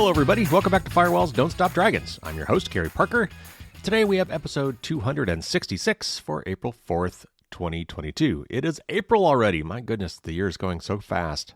Hello, everybody. Welcome back to Firewalls Don't Stop Dragons. I'm your host, Gary Parker. Today we have episode 266 for April 4th, 2022. It is April already. My goodness, the year is going so fast.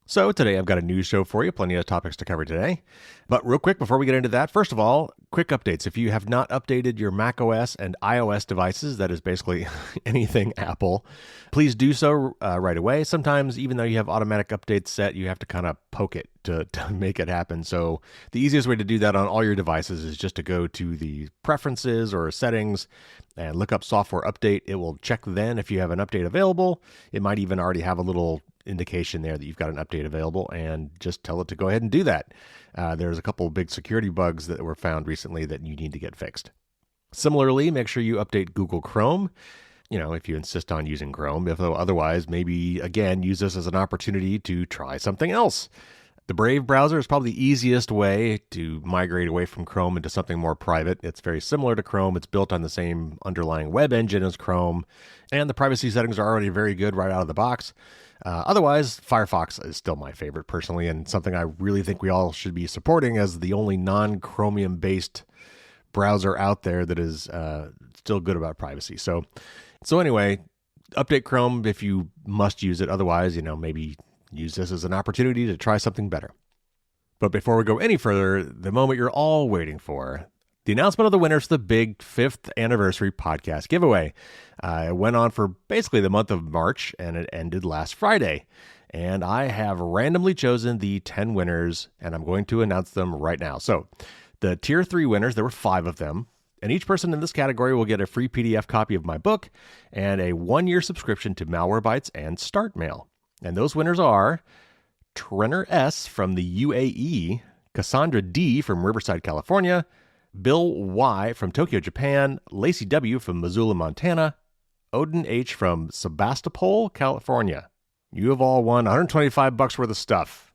So today I've got a news show for you, plenty of topics to cover today. But real quick, before we get into that, first of all, quick updates. If you have not updated your macOS and iOS devices, that is basically anything Apple, please do so right away. Sometimes, even though you have automatic updates set, you have to kind of poke it to make it happen. So the easiest way to do that on all your devices is just to go to the preferences or settings and look up software update. It will check then if you have an update available. It might even already have a little indication there that you've got an update available, and just tell it to go ahead and do that. There's a couple of big security bugs that were found recently that you need to get fixed. Similarly, make sure you update Google Chrome, if you insist on using Chrome. If otherwise, maybe, again, use this as an opportunity to try something else. The Brave browser is probably the easiest way to migrate away from Chrome into something more private. It's very similar to Chrome. It's built on the same underlying web engine as Chrome, and the privacy settings are already very good right out of the box. Otherwise, Firefox is still my favorite personally, and something I really think we all should be supporting as the only non-Chromium-based browser out there that is still good about privacy. So anyway, update Chrome if you must use it. Otherwise, maybe use this as an opportunity to try something better. But before we go any further, the moment you're all waiting for, the announcement of the winners for the big 5th anniversary podcast giveaway. It went on for basically the month of March, and it ended last Friday. And I have randomly chosen the 10 winners, and I'm going to announce them right now. So the Tier 3 winners, there were 5 of them. And each person in this category will get a free PDF copy of my book and a 1-year subscription to Malwarebytes and StartMail. And those winners are Trenner S. from the UAE, Cassandra D. from Riverside, California, Bill Y. from Tokyo, Japan, Lacey W. from Missoula, Montana, Odin H. from Sebastopol, California. You have all won $125 worth of stuff.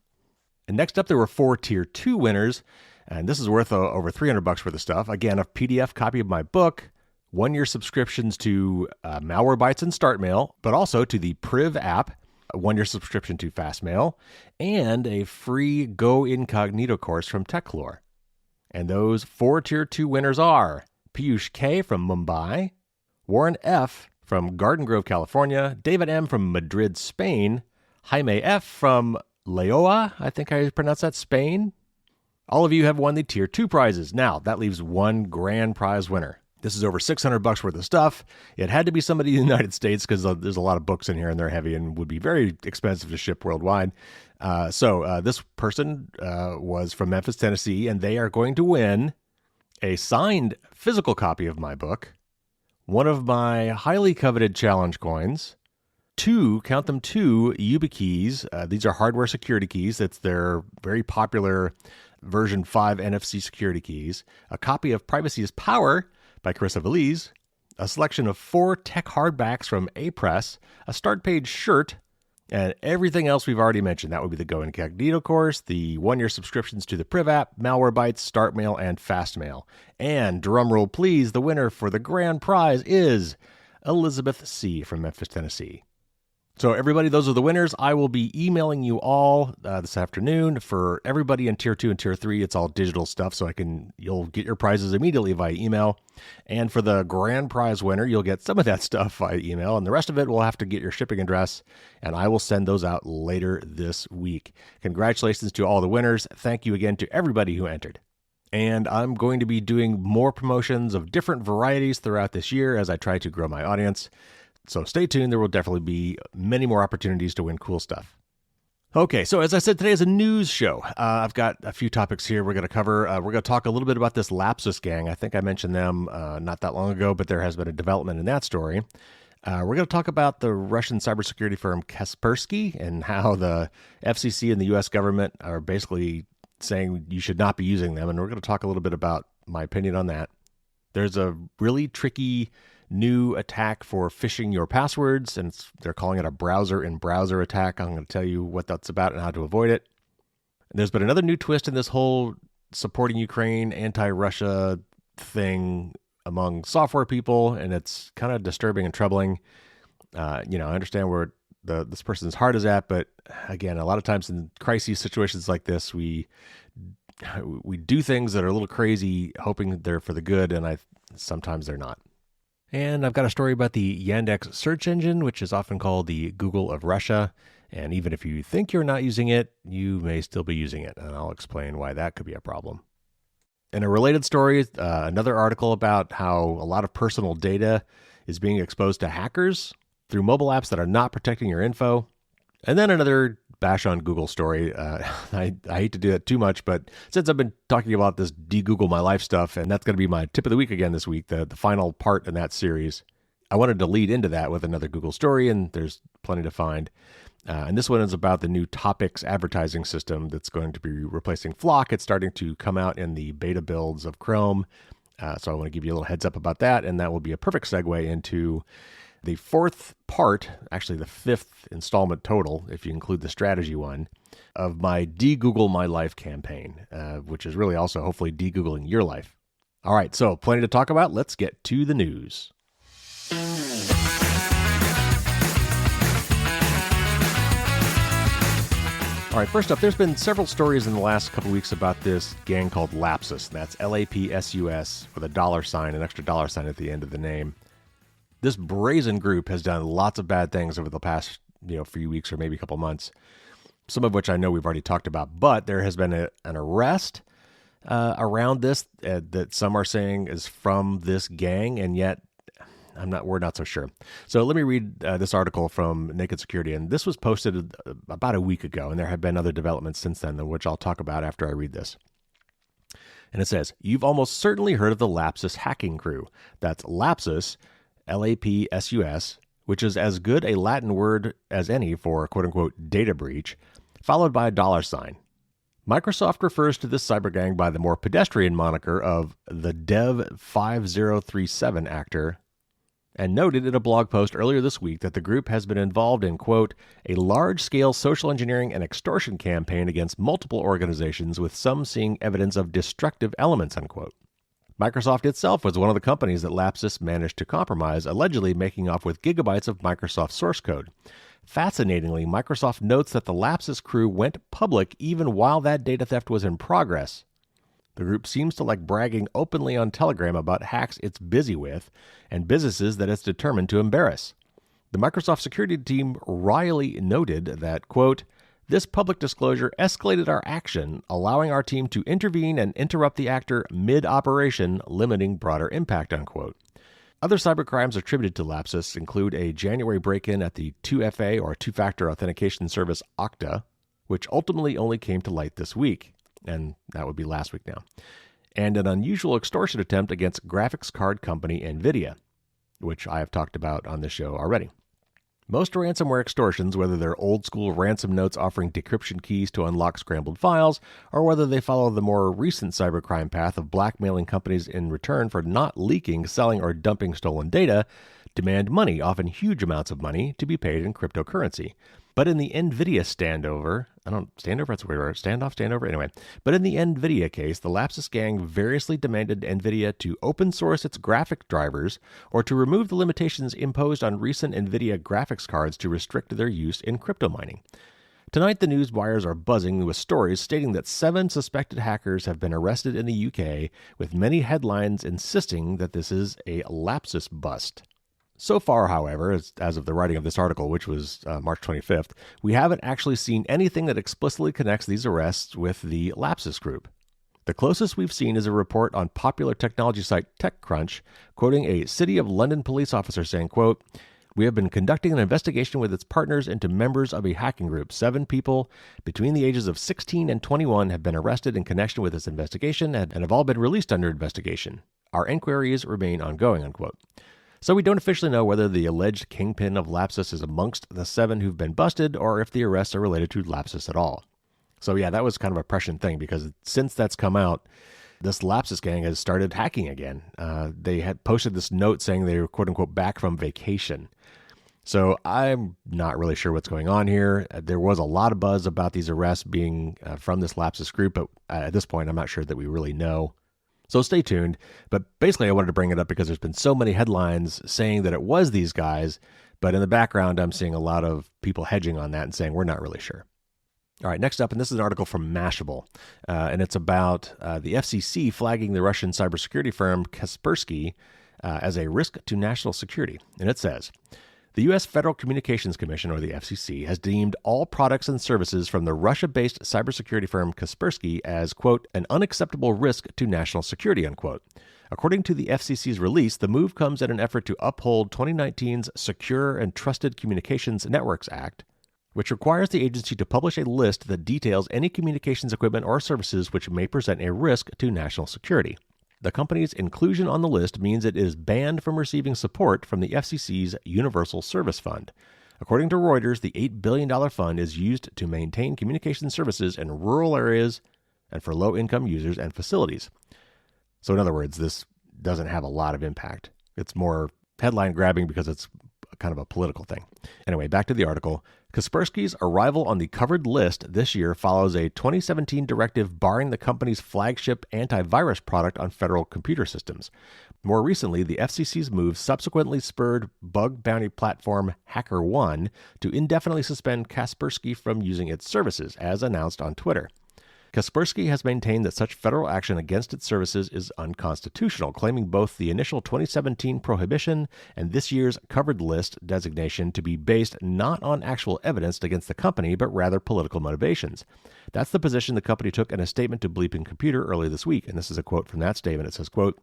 And next up, there were 4 Tier 2 winners, and this is worth over $300 worth of stuff. Again, a PDF copy of my book, 1-year subscriptions to Malwarebytes and StartMail, but also to the Priv app, a 1-year subscription to Fastmail, and a free Go Incognito course from TechLore. And those 4 Tier 2 winners are Piyush K. from Mumbai, Warren F. from Garden Grove, California, David M. from Madrid, Spain, Jaime F. from Leoa, I think I pronounced that, Spain. All of you have won the Tier 2 prizes. Now, that leaves one grand prize winner. This is over $600 worth of stuff. It had to be somebody in the United States because there's a lot of books in here and they're heavy and would be very expensive to ship worldwide. So this person was from Memphis, Tennessee, and they are going to win a signed physical copy of my book, one of my highly coveted challenge coins, 2 YubiKeys. These are hardware security keys. That's their very popular version 5 NFC security keys, a copy of Privacy is Power by Carissa Valise, a selection of 4 tech hardbacks from A-Press, a start page shirt, and everything else we've already mentioned. That would be the Go Incognito course, the 1-year subscriptions to the Priv app, Malwarebytes, StartMail, and Fastmail. And, drumroll please, the winner for the grand prize is Elizabeth C. from Memphis, Tennessee. So everybody, those are the winners. I will be emailing you all this afternoon. For everybody in Tier 2 and Tier 3, it's all digital stuff, so you'll get your prizes immediately via email. And for the grand prize winner, you'll get some of that stuff via email, and the rest of it will have to get your shipping address, and I will send those out later this week. Congratulations to all the winners. Thank you again to everybody who entered. And I'm going to be doing more promotions of different varieties throughout this year as I try to grow my audience. So stay tuned. There will definitely be many more opportunities to win cool stuff. Okay, so as I said, today is a news show. I've got a few topics here we're going to cover. We're going to talk a little bit about this Lapsus gang. I think I mentioned them not that long ago, but there has been a development in that story. We're going to talk about the Russian cybersecurity firm Kaspersky and how the FCC and the U.S. government are basically saying you should not be using them. And we're going to talk a little bit about my opinion on that. There's a really tricky new attack for phishing your passwords, and they're calling it a browser-in-browser attack. I'm going to tell you what that's about and how to avoid it. And there's been another new twist in this whole supporting Ukraine, anti-Russia thing among software people, and it's kind of disturbing and troubling. I understand this person's heart is at, but again, a lot of times in crisis situations like this, we do things that are a little crazy, hoping they're for the good, and sometimes they're not. And I've got a story about the Yandex search engine, which is often called the Google of Russia. And even if you think you're not using it, you may still be using it. And I'll explain why that could be a problem. In a related story, another article about how a lot of personal data is being exposed to hackers through mobile apps that are not protecting your info. And then another bash on Google story. I hate to do that too much, but since I've been talking about this de-Google my life stuff, and that's going to be my tip of the week again this week, the final part in that series, I wanted to lead into that with another Google story, and there's plenty to find. And this one is about the new Topics advertising system that's going to be replacing Flock. It's starting to come out in the beta builds of Chrome. So I want to give you a little heads up about that, and that will be a perfect segue into the fourth part, actually the fifth installment total, if you include the strategy one, of my de-Google my life campaign, which is really also hopefully de-Googling your life. All right, so plenty to talk about. Let's get to the news. All right, first up, there's been several stories in the last couple weeks about this gang called Lapsus. That's Lapsus with a $, an extra $sign at the end of the name. This brazen group has done lots of bad things over the past few weeks or maybe a couple months, some of which I know we've already talked about. But there has been an arrest around this that some are saying is from this gang, and yet we're not so sure. So let me read this article from Naked Security, and this was posted about a week ago, and there have been other developments since then, which I'll talk about after I read this. And it says, "You've almost certainly heard of the Lapsus hacking crew." That's Lapsus, Lapsus, which is as good a Latin word as any for quote-unquote data breach, followed by a $sign. Microsoft refers to this cyber gang by the more pedestrian moniker of the Dev 5037 actor, and noted in a blog post earlier this week that the group has been involved in, quote, a large-scale social engineering and extortion campaign against multiple organizations, with some seeing evidence of destructive elements, unquote. Microsoft itself was one of the companies that Lapsus managed to compromise, allegedly making off with gigabytes of Microsoft source code. Fascinatingly, Microsoft notes that the Lapsus crew went public even while that data theft was in progress. The group seems to like bragging openly on Telegram about hacks it's busy with and businesses that it's determined to embarrass. The Microsoft security team wryly noted that, quote, this public disclosure escalated our action, allowing our team to intervene and interrupt the actor mid-operation, limiting broader impact, unquote. Other cybercrimes attributed to Lapsus include a January break-in at the 2FA or two-factor authentication service Okta, which ultimately only came to light this week, and that would be last week now, and an unusual extortion attempt against graphics card company NVIDIA, which I have talked about on this show already. Most ransomware extortions, whether they're old-school ransom notes offering decryption keys to unlock scrambled files, or whether they follow the more recent cybercrime path of blackmailing companies in return for not leaking, selling, or dumping stolen data, demand money, often huge amounts of money, to be paid in cryptocurrency. But in the NVIDIA standover, anyway. But in the NVIDIA case, the Lapsus gang variously demanded NVIDIA to open source its graphic drivers or to remove the limitations imposed on recent NVIDIA graphics cards to restrict their use in crypto mining. Tonight, the news wires are buzzing with stories stating that 7 suspected hackers have been arrested in the UK, with many headlines insisting that this is a Lapsus bust. So far, however, as of the writing of this article, which was March 25th, we haven't actually seen anything that explicitly connects these arrests with the Lapsus group. The closest we've seen is a report on popular technology site TechCrunch, quoting a City of London police officer saying, quote, we have been conducting an investigation with its partners into members of a hacking group. 7 people between the ages of 16 and 21 have been arrested in connection with this investigation and have all been released under investigation. Our inquiries remain ongoing, unquote. So we don't officially know whether the alleged kingpin of Lapsus is amongst the 7 who've been busted or if the arrests are related to Lapsus at all. So yeah, that was kind of a prescient thing because since that's come out, this Lapsus gang has started hacking again. They had posted this note saying they were quote-unquote back from vacation. So I'm not really sure what's going on here. There was a lot of buzz about these arrests being from this Lapsus group, but at this point, I'm not sure that we really know. So stay tuned. But basically, I wanted to bring it up because there's been so many headlines saying that it was these guys, But in the background, I'm seeing a lot of people hedging on that and saying we're not really sure. All right, next up, and this is an article from Mashable, and it's about the FCC flagging the Russian cybersecurity firm Kaspersky as a risk to national security. And it says, the U.S. Federal Communications Commission, or the FCC, has deemed all products and services from the Russia-based cybersecurity firm Kaspersky as, quote, an unacceptable risk to national security, unquote. According to the FCC's release, the move comes in an effort to uphold 2019's Secure and Trusted Communications Networks Act, which requires the agency to publish a list that details any communications equipment or services which may present a risk to national security. The company's inclusion on the list means it is banned from receiving support from the FCC's Universal Service Fund. According to Reuters, the $8 billion fund is used to maintain communication services in rural areas and for low-income users and facilities. So in other words, this doesn't have a lot of impact. It's more headline grabbing because it's kind of a political thing. Anyway, back to the article. Kaspersky's arrival on the covered list this year follows a 2017 directive barring the company's flagship antivirus product on federal computer systems. More recently, the FCC's move subsequently spurred bug bounty platform HackerOne to indefinitely suspend Kaspersky from using its services, as announced on Twitter. Kaspersky has maintained that such federal action against its services is unconstitutional, claiming both the initial 2017 prohibition and this year's covered list designation to be based not on actual evidence against the company, but rather political motivations. That's the position the company took in a statement to Bleeping Computer earlier this week, and this is a quote from that statement. It says, quote,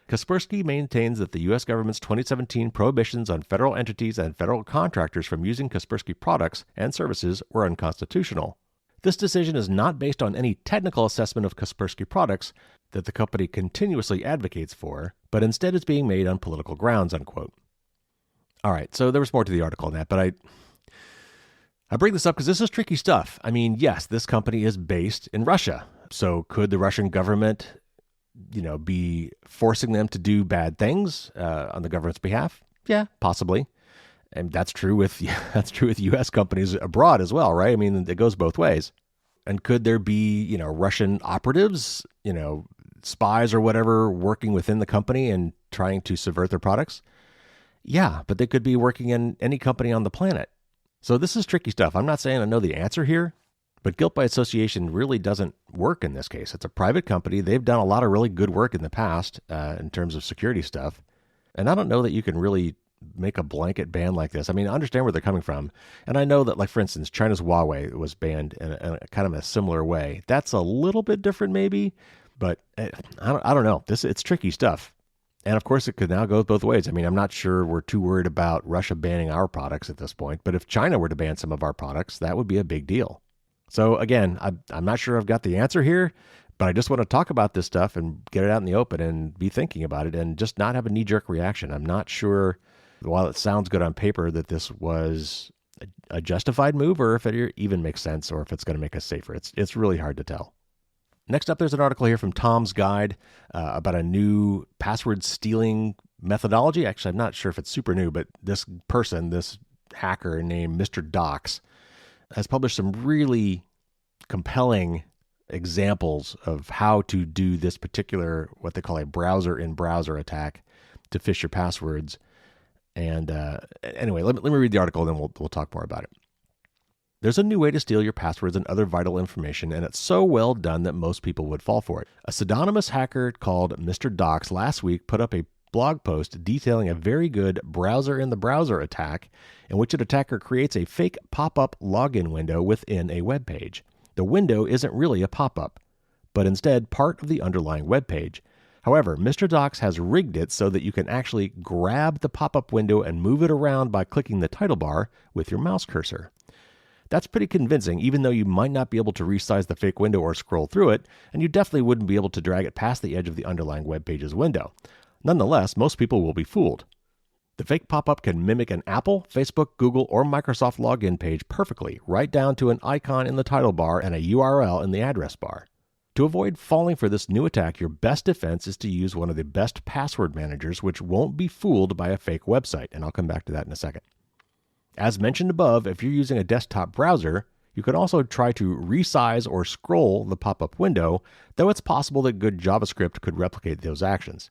Kaspersky maintains that the U.S. government's 2017 prohibitions on federal entities and federal contractors from using Kaspersky products and services were unconstitutional. This decision is not based on any technical assessment of Kaspersky products that the company continuously advocates for, but instead is being made on political grounds, unquote. All right, so there was more to the article than that, but I bring this up because this is tricky stuff. I mean, yes, this company is based in Russia. So could the Russian government, be forcing them to do bad things on the government's behalf? Yeah, possibly. And that's true with U.S. companies abroad as well, right? I mean, it goes both ways. And could there be, Russian operatives, spies or whatever working within the company and trying to subvert their products? Yeah, but they could be working in any company on the planet. So this is tricky stuff. I'm not saying I know the answer here, but guilt by association really doesn't work in this case. It's a private company. They've done a lot of really good work in the past in terms of security stuff. And I don't know that you can really make a blanket ban like this. I mean, I understand where they're coming from. And I know that, like, for instance, China's Huawei was banned in a kind of a similar way. That's a little bit different maybe, but I don't know. It's tricky stuff. And of course, it could now go both ways. I mean, I'm not sure we're too worried about Russia banning our products at this point, but if China were to ban some of our products, that would be a big deal. So again, I'm not sure I've got the answer here, but I just want to talk about this stuff and get it out in the open and be thinking about it and just not have a knee-jerk reaction. I'm not sure, while it sounds good on paper, that this was a justified move or if it even makes sense or if it's going to make us safer. It's really hard to tell. Next up, there's an article here from Tom's Guide about a new password stealing methodology. Actually, I'm not sure if it's super new, but this hacker named Mr. Docs, has published some really compelling examples of how to do this particular, what they call a browser-in-browser attack to phish your passwords. And anyway, let me read the article, and then we'll talk more about it. There's a new way to steal your passwords and other vital information, and it's so well done that most people would fall for it. A pseudonymous hacker called Mr. Docs last week put up a blog post detailing a very good browser-in-the-browser attack in which an attacker creates a fake pop-up login window within a web page. The window isn't really a pop-up, but instead part of the underlying web page. However, Mr. Docs has rigged it so that you can actually grab the pop-up window and move it around by clicking the title bar with your mouse cursor. That's pretty convincing, even though you might not be able to resize the fake window or scroll through it, and you definitely wouldn't be able to drag it past the edge of the underlying web page's window. Nonetheless, most people will be fooled. The fake pop-up can mimic an Apple, Facebook, Google, or Microsoft login page perfectly, right down to an icon in the title bar and a URL in the address bar. To avoid falling for this new attack, your best defense is to use one of the best password managers, which won't be fooled by a fake website, and I'll come back to that in a second. As mentioned above, if you're using a desktop browser, you can also try to resize or scroll the pop-up window, though it's possible that good JavaScript could replicate those actions.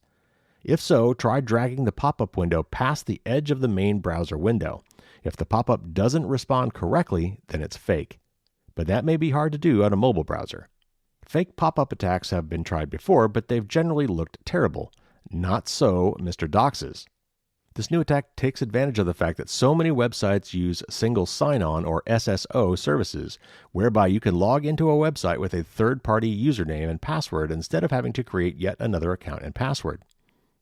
If so, try dragging the pop-up window past the edge of the main browser window. If the pop-up doesn't respond correctly, then it's fake. But that may be hard to do on a mobile browser. Fake pop-up attacks have been tried before, but they've generally looked terrible. Not so Mr. Dox's. This new attack takes advantage of the fact that so many websites use single sign-on or SSO services, whereby you can log into a website with a third-party username and password instead of having to create yet another account and password.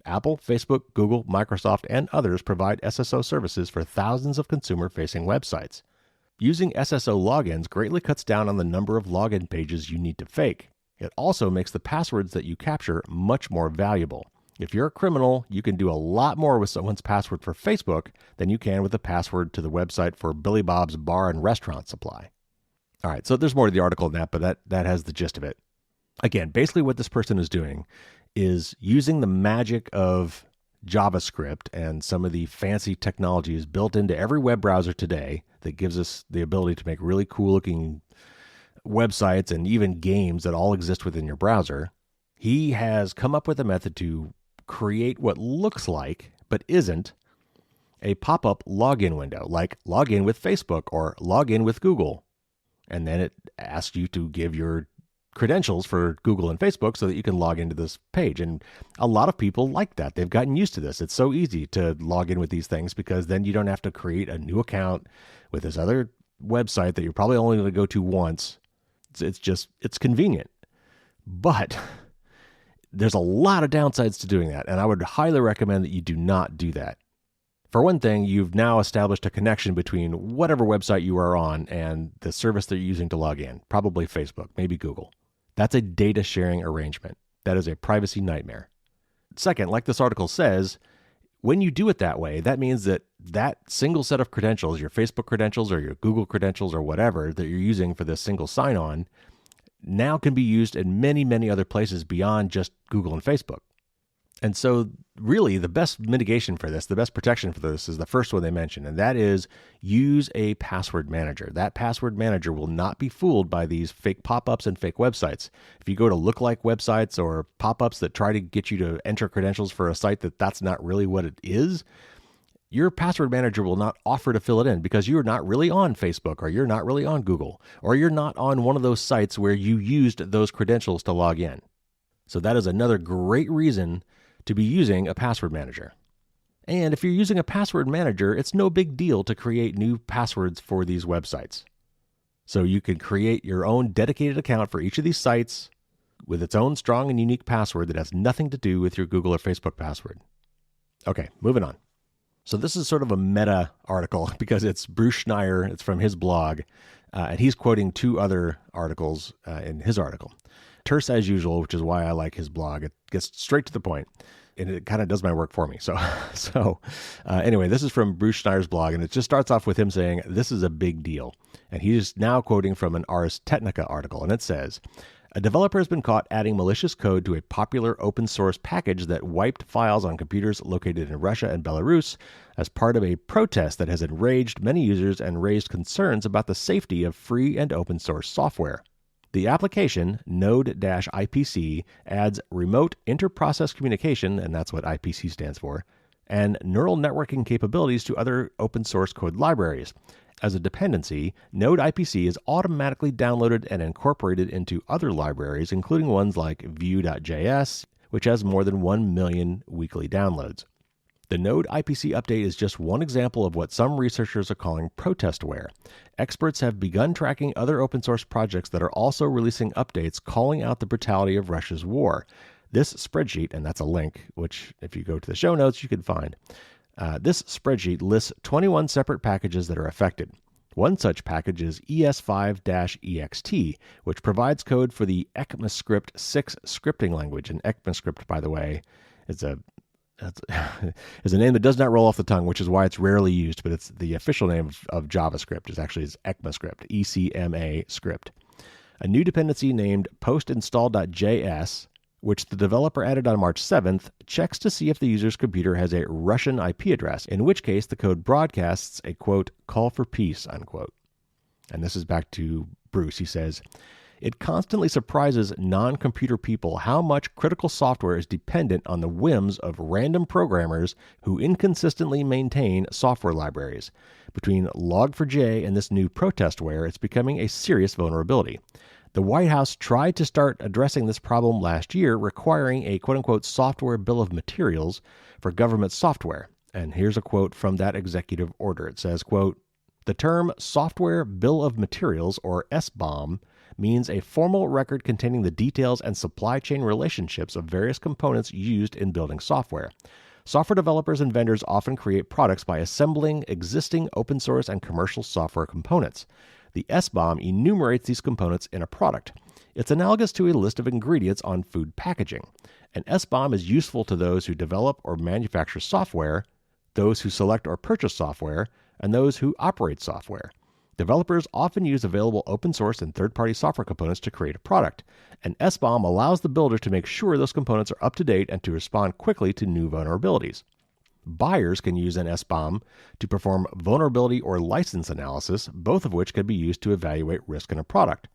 Apple, Facebook, Google, Microsoft, and others provide SSO services for thousands of consumer-facing websites. Using SSO logins greatly cuts down on the number of login pages you need to fake. It also makes the passwords that you capture much more valuable. If you're a criminal, you can do a lot more with someone's password for Facebook than you can with the password to the website for Billy Bob's Bar and Restaurant Supply. All right, so there's more to the article than that, but that has the gist of it. Again, basically what this person is doing is using the magic of JavaScript and some of the fancy technologies built into every web browser today that gives us the ability to make really cool-looking websites and even games that all exist within your browser. He has come up with a method to create what looks like, but isn't, a pop-up login window, like log in with Facebook or log in with Google. And then it asks you to give your credentials for Google and Facebook so that you can log into this page. And a lot of people like that. They've gotten used to this. It's so easy to log in with these things because then you don't have to create a new account with this other website that you're probably only going to go to once. It's convenient. But there's a lot of downsides to doing that, and I would highly recommend that you do not do that. For one thing, you've now established a connection between whatever website you are on and the service that you're using to log in, probably Facebook, maybe Google. That's a data sharing arrangement. That is a privacy nightmare. Second, like this article says, when you do it that way, that means that single set of credentials, your Facebook credentials or your Google credentials or whatever that you're using for this single sign-on, now can be used in many, many other places beyond just Google and Facebook. And so really the best mitigation for this, the best protection for this is the first one they mentioned, and that is use a password manager. That password manager will not be fooled by these fake pop-ups and fake websites. If you go to look-like websites or pop-ups that try to get you to enter credentials for a site that's not really what it is, your password manager will not offer to fill it in because you're not really on Facebook or you're not really on Google or you're not on one of those sites where you used those credentials to log in. So that is another great reason to be using a password manager. And if you're using a password manager, it's no big deal to create new passwords for these websites. So you can create your own dedicated account for each of these sites with its own strong and unique password that has nothing to do with your Google or Facebook password. Okay, moving on. So this is sort of a meta article because it's Bruce Schneier. It's from his blog, and he's quoting two other articles in his article. Terse as usual, which is why I like his blog. It gets straight to the point, and it kind of does my work for me. So anyway, this is from Bruce Schneier's blog, and it just starts off with him saying, this is a big deal. And he's now quoting from an Ars Technica article, and it says, a developer has been caught adding malicious code to a popular open source package that wiped files on computers located in Russia and Belarus as part of a protest that has enraged many users and raised concerns about the safety of free and open source software. The application, Node-IPC, adds remote inter-process communication, and that's what IPC stands for, and neural networking capabilities to other open source code libraries. As a dependency, Node-IPC is automatically downloaded and incorporated into other libraries, including ones like Vue.js, which has more than 1 million weekly downloads. The Node-IPC update is just one example of what some researchers are calling protestware. Experts have begun tracking other open source projects that are also releasing updates calling out the brutality of Russia's war. This spreadsheet, and that's a link, which if you go to the show notes, you can find. This spreadsheet lists 21 separate packages that are affected. One such package is ES5-EXT, which provides code for the ECMAScript 6 scripting language. And ECMAScript, by the way, is a name that does not roll off the tongue, which is why it's rarely used, but it's the official name of JavaScript. It actually is ECMAScript, ECMA script. A new dependency named postinstall.js, which the developer added on March 7th, checks to see if the user's computer has a Russian IP address, in which case the code broadcasts a, quote, call for peace, unquote. And this is back to Bruce. He says, It constantly surprises non-computer people how much critical software is dependent on the whims of random programmers who inconsistently maintain software libraries. Between Log4j and this new protestware, it's becoming a serious vulnerability. The White House tried to start addressing this problem last year, requiring a quote-unquote software bill of materials for government software. And here's a quote from that executive order. It says, quote, "The term Software Bill of Materials, or SBOM, means a formal record containing the details and supply chain relationships of various components used in building software. Software developers and vendors often create products by assembling existing open source and commercial software components. The SBOM enumerates these components in a product. It's analogous to a list of ingredients on food packaging. An SBOM is useful to those who develop or manufacture software, those who select or purchase software, and those who operate software. Developers often use available open source and third-party software components to create a product. An SBOM allows the builder to make sure those components are up to date and to respond quickly to new vulnerabilities. Buyers can use an SBOM to perform vulnerability or license analysis, both of which can be used to evaluate risk in a product.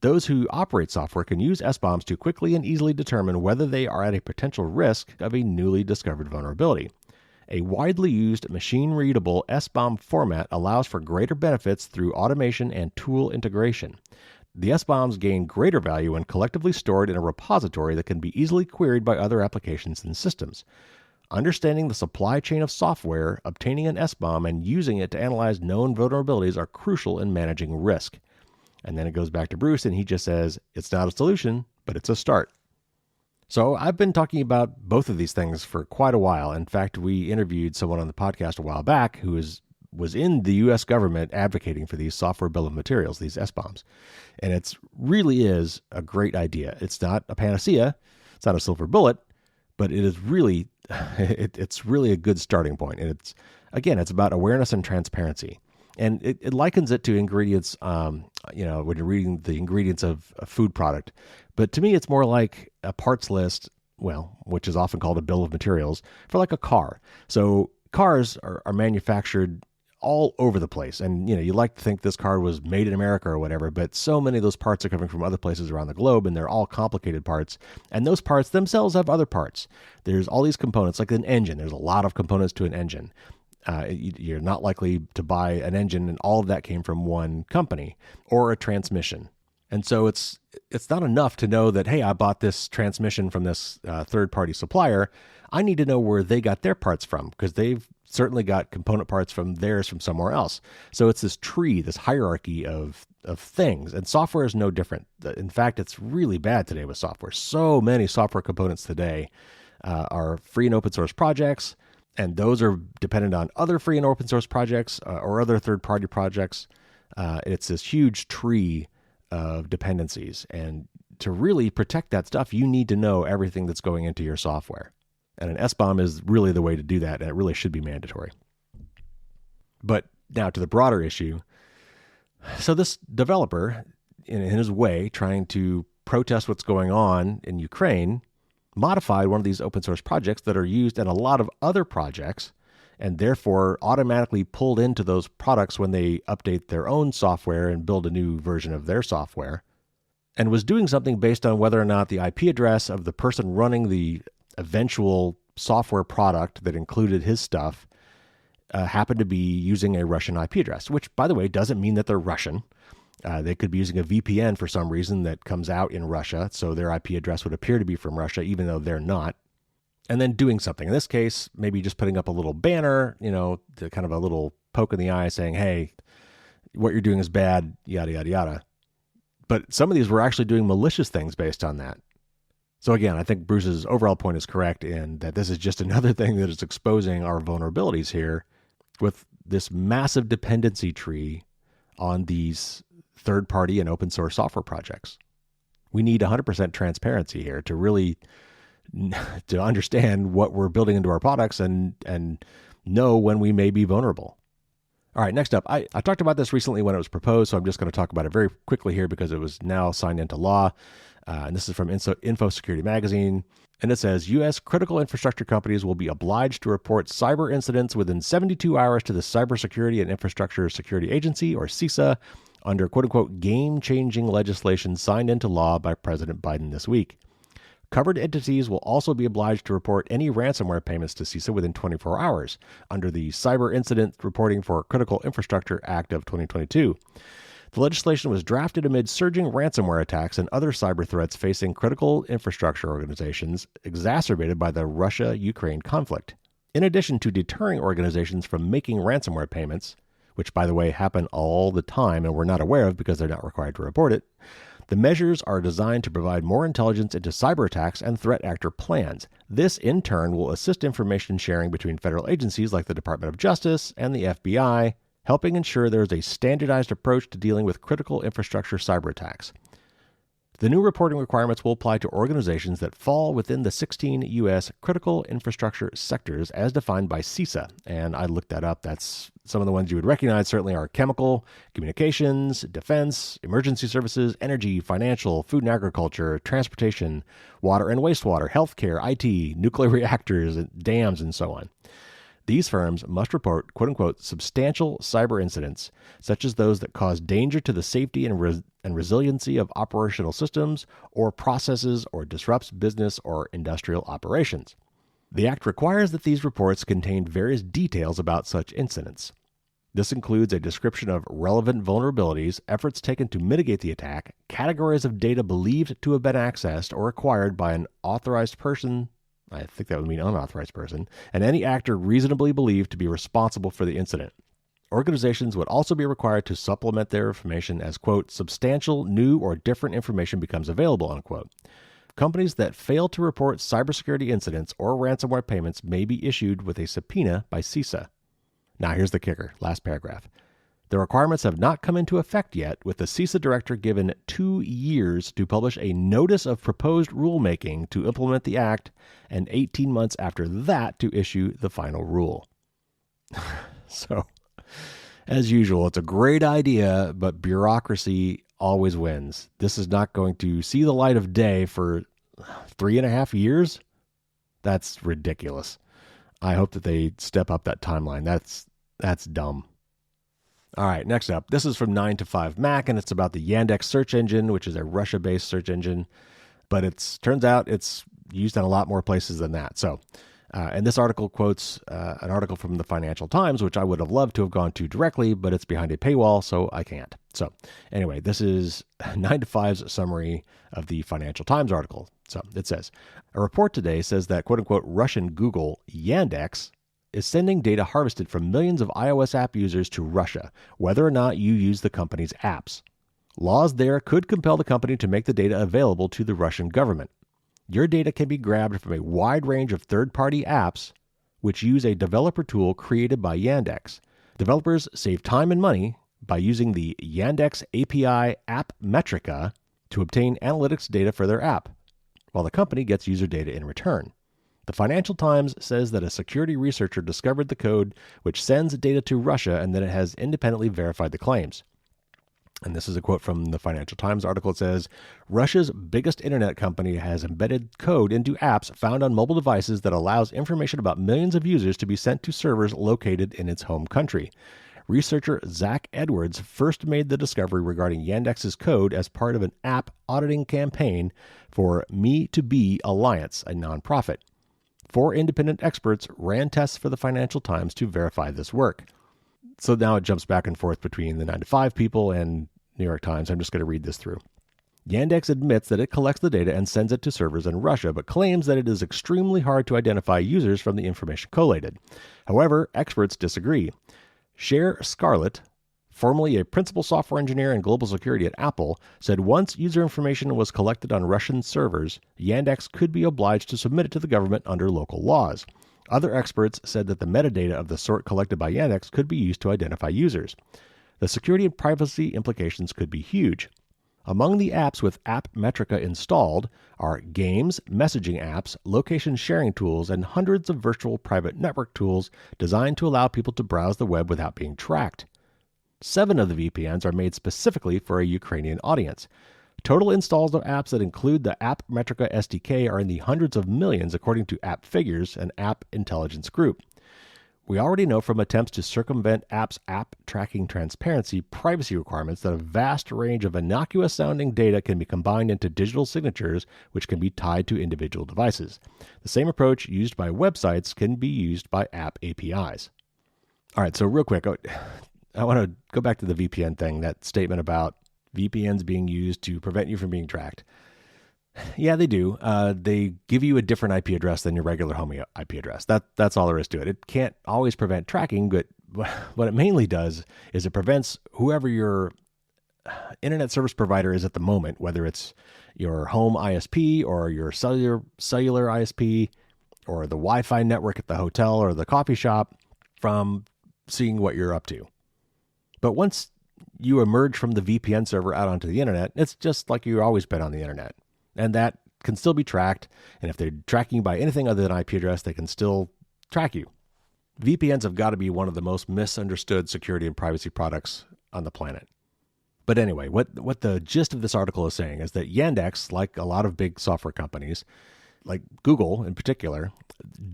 Those who operate software can use SBOMs to quickly and easily determine whether they are at a potential risk of a newly discovered vulnerability. A widely used machine-readable SBOM format allows for greater benefits through automation and tool integration. The SBOMs gain greater value when collectively stored in a repository that can be easily queried by other applications and systems. Understanding the supply chain of software, obtaining an SBOM, and using it to analyze known vulnerabilities are crucial in managing risk." And then it goes back to Bruce, and he just says, "It's not a solution, but it's a start." So I've been talking about both of these things for quite a while. In fact, we interviewed someone on the podcast a while back who was in the U.S. government advocating for these software bill of materials, these SBOMs. And it really is a great idea. It's not a panacea. It's not a silver bullet, but it is really, it's really a good starting point. And it's about awareness and transparency. And it likens it to ingredients, when you're reading the ingredients of a food product. But to me, it's more like a parts list, which is often called a bill of materials, for like a car. So cars are manufactured all over the place. And, you like to think this car was made in America or whatever, but so many of those parts are coming from other places around the globe, and they're all complicated parts. And those parts themselves have other parts. There's all these components, like an engine. There's a lot of components to an engine. You're not likely to buy an engine and all of that came from one company, or a transmission. And so it's not enough to know that, hey, I bought this transmission from this third-party supplier. I need to know where they got their parts from, because they've certainly got component parts from theirs from somewhere else. So it's this tree, this hierarchy of things, and software is no different. In fact, it's really bad today with software. So many software components today are free and open source projects, and those are dependent on other free and open source projects or other third-party projects. It's this huge tree of dependencies. And to really protect that stuff, you need to know everything that's going into your software. And an SBOM is really the way to do that, and it really should be mandatory. But now to the broader issue. So this developer, in his way, trying to protest what's going on in Ukraine, modified one of these open source projects that are used in a lot of other projects, and therefore automatically pulled into those products when they update their own software and build a new version of their software, and was doing something based on whether or not the IP address of the person running the eventual software product that included his stuff happened to be using a Russian IP address, which, by the way, doesn't mean that they're Russian. They could be using a VPN for some reason that comes out in Russia, so their IP address would appear to be from Russia, even though they're not. And then doing something. In this case, maybe just putting up a little banner, to kind of a little poke in the eye saying, hey, what you're doing is bad, yada, yada, yada. But some of these were actually doing malicious things based on that. So again, I think Bruce's overall point is correct in that this is just another thing that is exposing our vulnerabilities here with this massive dependency tree on these third-party and open source software projects. We need 100% transparency here to really to understand what we're building into our products and know when we may be vulnerable. All right, next up, I talked about this recently when it was proposed, so I'm just going to talk about it very quickly here because it was now signed into law. And this is from Info Security Magazine. And it says, U.S. critical infrastructure companies will be obliged to report cyber incidents within 72 hours to the Cybersecurity and Infrastructure Security Agency, or CISA, under quote-unquote game-changing legislation signed into law by President Biden this week. Covered entities will also be obliged to report any ransomware payments to CISA within 24 hours under the Cyber Incident Reporting for Critical Infrastructure Act of 2022. The legislation was drafted amid surging ransomware attacks and other cyber threats facing critical infrastructure organizations, exacerbated by the Russia-Ukraine conflict. In addition to deterring organizations from making ransomware payments, which, by the way, happen all the time and we're not aware of because they're not required to report it, the measures are designed to provide more intelligence into cyber attacks and threat actor plans. This, in turn, will assist information sharing between federal agencies like the Department of Justice and the FBI, helping ensure there is a standardized approach to dealing with critical infrastructure cyber attacks. The new reporting requirements will apply to organizations that fall within the 16 U.S. critical infrastructure sectors as defined by CISA. And I looked that up. That's some of the ones you would recognize certainly are chemical, communications, defense, emergency services, energy, financial, food and agriculture, transportation, water and wastewater, healthcare, IT, nuclear reactors, dams, and so on. These firms must report, quote-unquote, substantial cyber incidents, such as those that cause danger to the safety and resiliency of operational systems or processes or disrupts business or industrial operations. The Act requires that these reports contain various details about such incidents. This includes a description of relevant vulnerabilities, efforts taken to mitigate the attack, categories of data believed to have been accessed or acquired by an authorized person, I think that would mean unauthorized person, and any actor reasonably believed to be responsible for the incident. Organizations would also be required to supplement their information as, quote, substantial new or different information becomes available, unquote. Companies that fail to report cybersecurity incidents or ransomware payments may be issued with a subpoena by CISA. Now here's the kicker, last paragraph. The requirements have not come into effect yet, with the CISA director given 2 years to publish a notice of proposed rulemaking to implement the act, and 18 months after that to issue the final rule. So, as usual, it's a great idea, but bureaucracy always wins. This is not going to see the light of day for 3.5 years. That's ridiculous. I hope that they step up that timeline. That's dumb. All right, next up. This is from 9to5Mac, and it's about the Yandex search engine, which is a Russia-based search engine. But turns out it's used in a lot more places than that. So, and this article quotes an article from the Financial Times, which I would have loved to have gone to directly, but it's behind a paywall, so I can't. So anyway, this is 9to5's summary of the Financial Times article. So it says, a report today says that, quote-unquote, Russian Google, Yandex, is sending data harvested from millions of iOS app users to Russia, whether or not you use the company's apps. Laws there could compel the company to make the data available to the Russian government. Your data can be grabbed from a wide range of third-party apps, which use a developer tool created by Yandex. Developers save time and money by using the Yandex API App Metrica to obtain analytics data for their app, while the company gets user data in return. The Financial Times says that a security researcher discovered the code which sends data to Russia and that it has independently verified the claims. And this is a quote from the Financial Times article. It says, Russia's biggest internet company has embedded code into apps found on mobile devices that allows information about millions of users to be sent to servers located in its home country. Researcher Zach Edwards first made the discovery regarding Yandex's code as part of an app auditing campaign for Me2Be Alliance, a nonprofit. 4 independent experts ran tests for the Financial Times to verify this work. So now it jumps back and forth between the 9to5 people and New York Times. I'm just going to read this through. Yandex admits that it collects the data and sends it to servers in Russia, but claims that it is extremely hard to identify users from the information collated. However, experts disagree. Cher Scarlett, formerly a principal software engineer in global security at Apple, said once user information was collected on Russian servers, Yandex could be obliged to submit it to the government under local laws. Other experts said that the metadata of the sort collected by Yandex could be used to identify users. The security and privacy implications could be huge. Among the apps with App Metrica installed are games, messaging apps, location sharing tools, and hundreds of virtual private network tools designed to allow people to browse the web without being tracked. 7 of the VPNs are made specifically for a Ukrainian audience. Total installs of apps that include the App Metrica SDK are in the hundreds of millions, according to App Figures, an app intelligence group. We already know from attempts to circumvent apps' app tracking transparency privacy requirements that a vast range of innocuous-sounding data can be combined into digital signatures, which can be tied to individual devices. The same approach used by websites can be used by app APIs. All right, so real quick, I want to go back to the VPN thing, that statement about VPNs being used to prevent you from being tracked. Yeah, they do. They give you a different IP address than your regular home IP address. That's all there is to it. It can't always prevent tracking, but what it mainly does is it prevents whoever your internet service provider is at the moment, whether it's your home ISP or your cellular ISP or the Wi-Fi network at the hotel or the coffee shop, from seeing what you're up to. But once you emerge from the VPN server out onto the internet, it's just like you've always been on the internet. And that can still be tracked. And if they're tracking you by anything other than IP address, they can still track you. VPNs have got to be one of the most misunderstood security and privacy products on the planet. But anyway, what the gist of this article is saying is that Yandex, like a lot of big software companies, like Google in particular,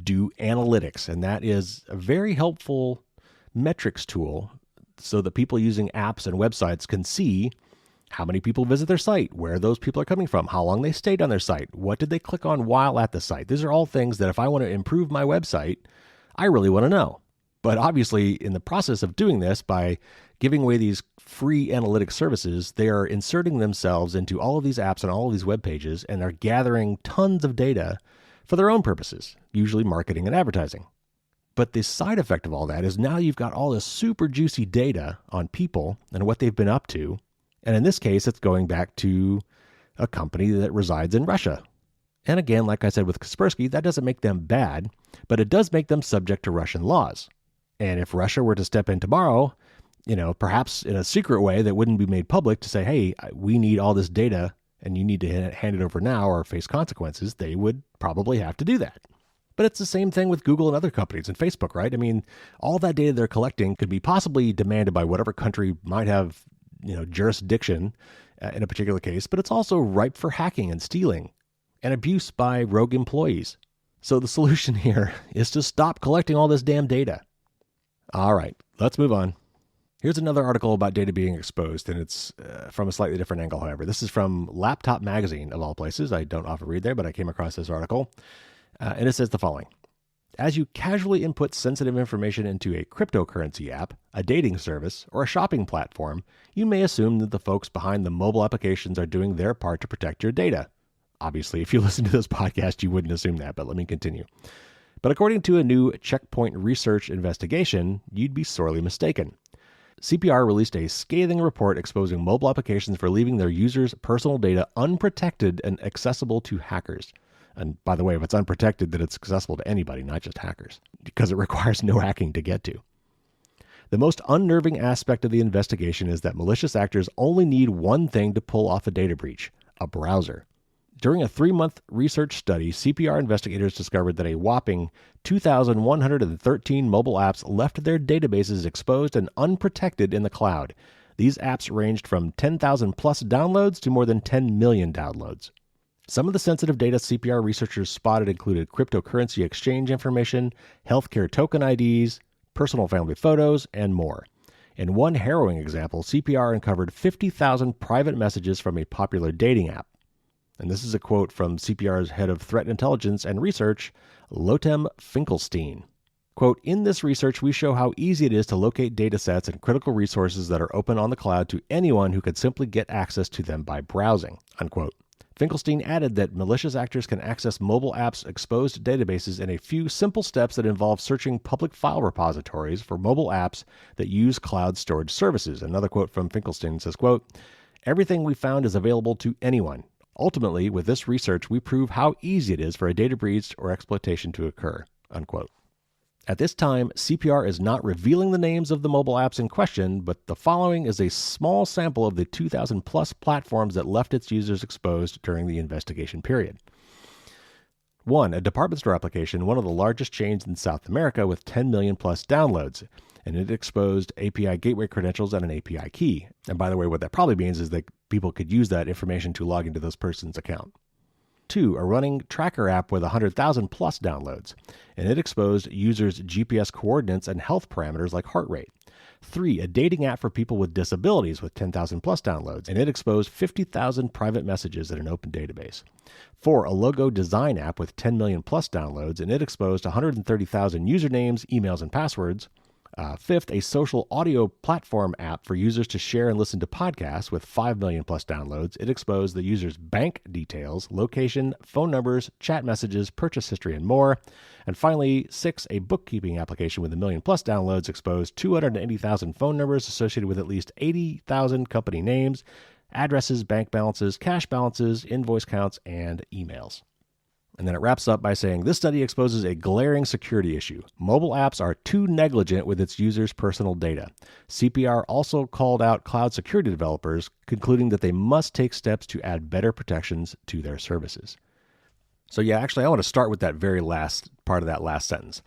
do analytics. And that is a very helpful metrics tool so that people using apps and websites can see how many people visit their site, where those people are coming from, how long they stayed on their site, what did they click on while at the site. These are all things that if I want to improve my website, I really want to know. But obviously, in the process of doing this, by giving away these free analytics services, they are inserting themselves into all of these apps and all of these web pages, and are gathering tons of data for their own purposes, usually marketing and advertising. But the side effect of all that is now you've got all this super juicy data on people and what they've been up to. And in this case, it's going back to a company that resides in Russia. And again, like I said with Kaspersky, that doesn't make them bad, but it does make them subject to Russian laws. And if Russia were to step in tomorrow, perhaps in a secret way that wouldn't be made public, to say, hey, we need all this data and you need to hand it over now or face consequences, they would probably have to do that. But it's the same thing with Google and other companies and Facebook, right? I mean, all that data they're collecting could be possibly demanded by whatever country might have jurisdiction in a particular case, but it's also ripe for hacking and stealing and abuse by rogue employees. So the solution here is to stop collecting all this damn data. All right, let's move on. Here's another article about data being exposed, and it's from a slightly different angle, however. This is from Laptop Magazine, of all places. I don't often read there, but I came across this article, and it says the following. As you casually input sensitive information into a cryptocurrency app, a dating service, or a shopping platform, you may assume that the folks behind the mobile applications are doing their part to protect your data. Obviously, if you listen to this podcast, you wouldn't assume that, but let me continue. But according to a new Checkpoint Research investigation, you'd be sorely mistaken. CPR released a scathing report exposing mobile applications for leaving their users' personal data unprotected and accessible to hackers. And by the way, if it's unprotected, then it's accessible to anybody, not just hackers, because it requires no hacking to get to. The most unnerving aspect of the investigation is that malicious actors only need one thing to pull off a data breach: a browser. During a 3-month research study, CPR investigators discovered that a whopping 2,113 mobile apps left their databases exposed and unprotected in the cloud. These apps ranged from 10,000 plus downloads to more than 10 million downloads. Some of the sensitive data CPR researchers spotted included cryptocurrency exchange information, healthcare token IDs, personal family photos, and more. In one harrowing example, CPR uncovered 50,000 private messages from a popular dating app. And this is a quote from CPR's head of threat intelligence and research, Lotem Finkelstein. Quote, "In this research, we show how easy it is to locate data sets and critical resources that are open on the cloud to anyone who could simply get access to them by browsing," unquote. Finkelstein added that malicious actors can access mobile apps' exposed databases in a few simple steps that involve searching public file repositories for mobile apps that use cloud storage services. Another quote from Finkelstein says, quote, "Everything we found is available to anyone. Ultimately, with this research, we prove how easy it is for a data breach or exploitation to occur," unquote. At this time, CPR is not revealing the names of the mobile apps in question, but the following is a small sample of the 2,000 plus platforms that left its users exposed during the investigation period. 1. A department store application, one of the largest chains in South America with 10 million plus downloads, and it exposed API gateway credentials and an API key. And by the way, what that probably means is that people could use that information to log into this person's account. 2. A running tracker app with 100,000 plus downloads, and it exposed users' GPS coordinates and health parameters like heart rate. 3. A dating app for people with disabilities with 10,000 plus downloads, and it exposed 50,000 private messages in an open database. 4. A logo design app with 10 million plus downloads, and it exposed 130,000 usernames, emails, and passwords. 5th, a social audio platform app for users to share and listen to podcasts with 5 million plus downloads. It exposed the user's bank details, location, phone numbers, chat messages, purchase history, and more. And finally, 6, a bookkeeping application with 1 million plus downloads exposed 280,000 phone numbers associated with at least 80,000 company names, addresses, bank balances, cash balances, invoice counts, and emails. And then it wraps up by saying, this study exposes a glaring security issue. Mobile apps are too negligent with its users' personal data. CPR also called out cloud security developers, concluding that they must take steps to add better protections to their services. So yeah, actually, I want to start with that very last part of that last sentence.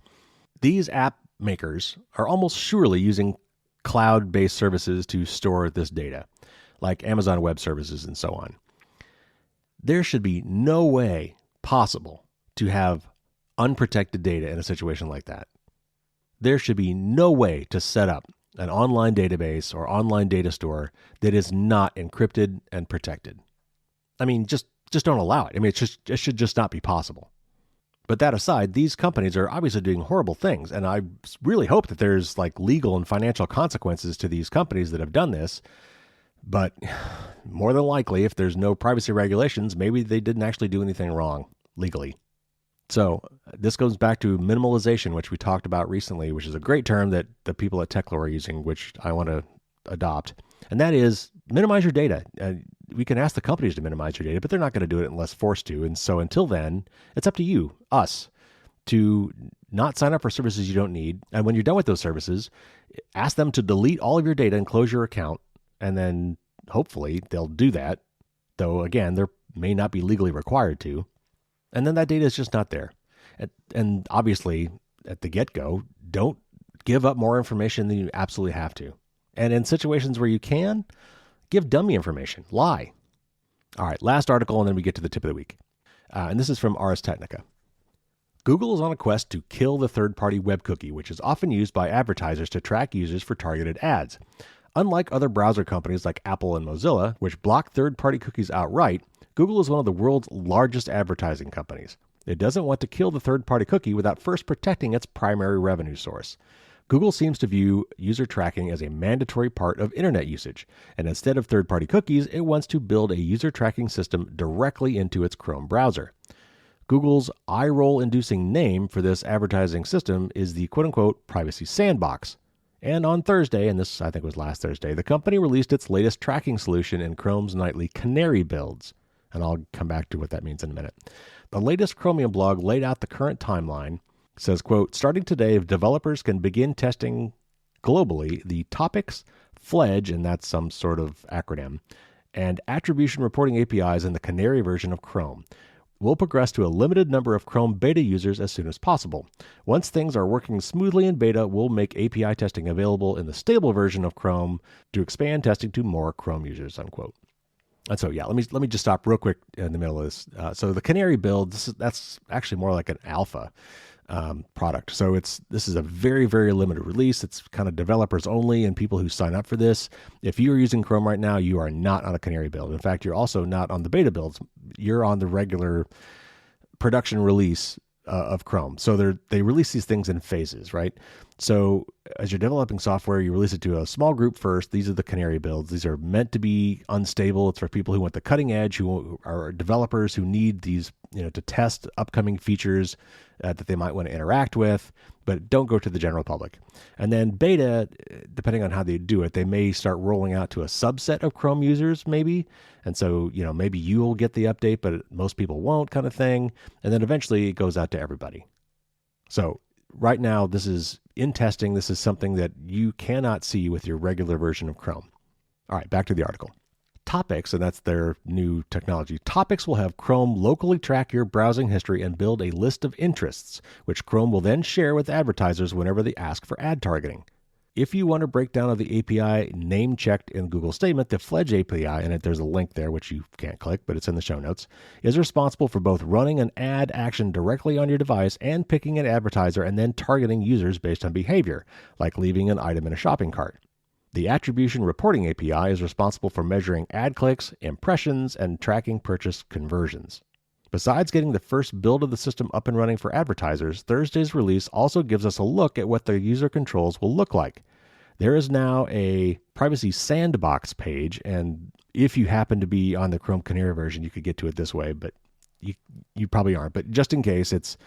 These app makers are almost surely using cloud-based services to store this data, like Amazon Web Services and so on. There should be no way possible to have unprotected data in a situation like that. There should be no way to set up an online database or online data store that is not encrypted and protected. I mean, just don't allow it. I mean, it should just not be possible. But that aside, these companies are obviously doing horrible things, and I really hope that there's like legal and financial consequences to these companies that have done this. But more than likely, if there's no privacy regulations, maybe they didn't actually do anything wrong legally. So this goes back to minimalization, which we talked about recently, which is a great term that the people at Techlo are using, which I want to adopt. And that is minimize your data. We can ask the companies to minimize your data, but they're not going to do it unless forced to. And so until then, it's up to you, us, to not sign up for services you don't need. And when you're done with those services, ask them to delete all of your data and close your account. And then hopefully they'll do that, though, again, they may not be legally required to. And then that data is just not there. And obviously, at the get-go, don't give up more information than you absolutely have to. And in situations where you can, give dummy information. Lie. All right, last article, and then we get to the tip of the week. And this is from Ars Technica. Google is on a quest to kill the third-party web cookie, which is often used by advertisers to track users for targeted ads. Unlike other browser companies like Apple and Mozilla, which block third-party cookies outright, Google is one of the world's largest advertising companies. It doesn't want to kill the third-party cookie without first protecting its primary revenue source. Google seems to view user tracking as a mandatory part of internet usage, and instead of third-party cookies, it wants to build a user tracking system directly into its Chrome browser. Google's eye-roll-inducing name for this advertising system is the quote-unquote privacy sandbox. And on Thursday, and this I think was last Thursday, the company released its latest tracking solution in Chrome's nightly Canary builds. And I'll come back to what that means in a minute. The latest Chromium blog laid out the current timeline. It says, quote, starting today, developers can begin testing globally the topics, Fledge, and that's some sort of acronym, and attribution reporting APIs in the Canary version of Chrome. We'll progress to a limited number of Chrome beta users as soon as possible. Once things are working smoothly in beta, we'll make API testing available in the stable version of Chrome to expand testing to more Chrome users, unquote. And so, yeah, let me just stop real quick in the middle of this. So the Canary build, that's actually more like an alpha product. So this is a very, very limited release. It's kind of developers only and people who sign up for this. If you are using Chrome right now, you are not on a Canary build. In fact, you're also not on the beta builds. You're on the regular production release of Chrome. So they release these things in phases, right? So as you're developing software, you release it to a small group first. These are the Canary builds. These are meant to be unstable. It's for people who want the cutting edge, who are developers who need these, to test upcoming features that they might want to interact with, but don't go to the general public. And then beta, depending on how they do it, they may start rolling out to a subset of Chrome users maybe. And so, maybe you'll get the update, but most people won't, kind of thing. And then eventually it goes out to everybody. So right now, this is in testing. This is something that you cannot see with your regular version of Chrome. All right, back to the article. Topics, and that's their new technology. Topics will have Chrome locally track your browsing history and build a list of interests, which Chrome will then share with advertisers whenever they ask for ad targeting. If you want a breakdown of the API name-checked in Google statement, the Fledge API, and there's a link there which you can't click, but it's in the show notes, is responsible for both running an ad action directly on your device and picking an advertiser and then targeting users based on behavior, like leaving an item in a shopping cart. The Attribution Reporting API is responsible for measuring ad clicks, impressions, and tracking purchase conversions. Besides getting the first build of the system up and running for advertisers, Thursday's release also gives us a look at what the user controls will look like. There is now a privacy sandbox page, and if you happen to be on the Chrome Canary version, you could get to it this way, but you probably aren't. But just in case, it's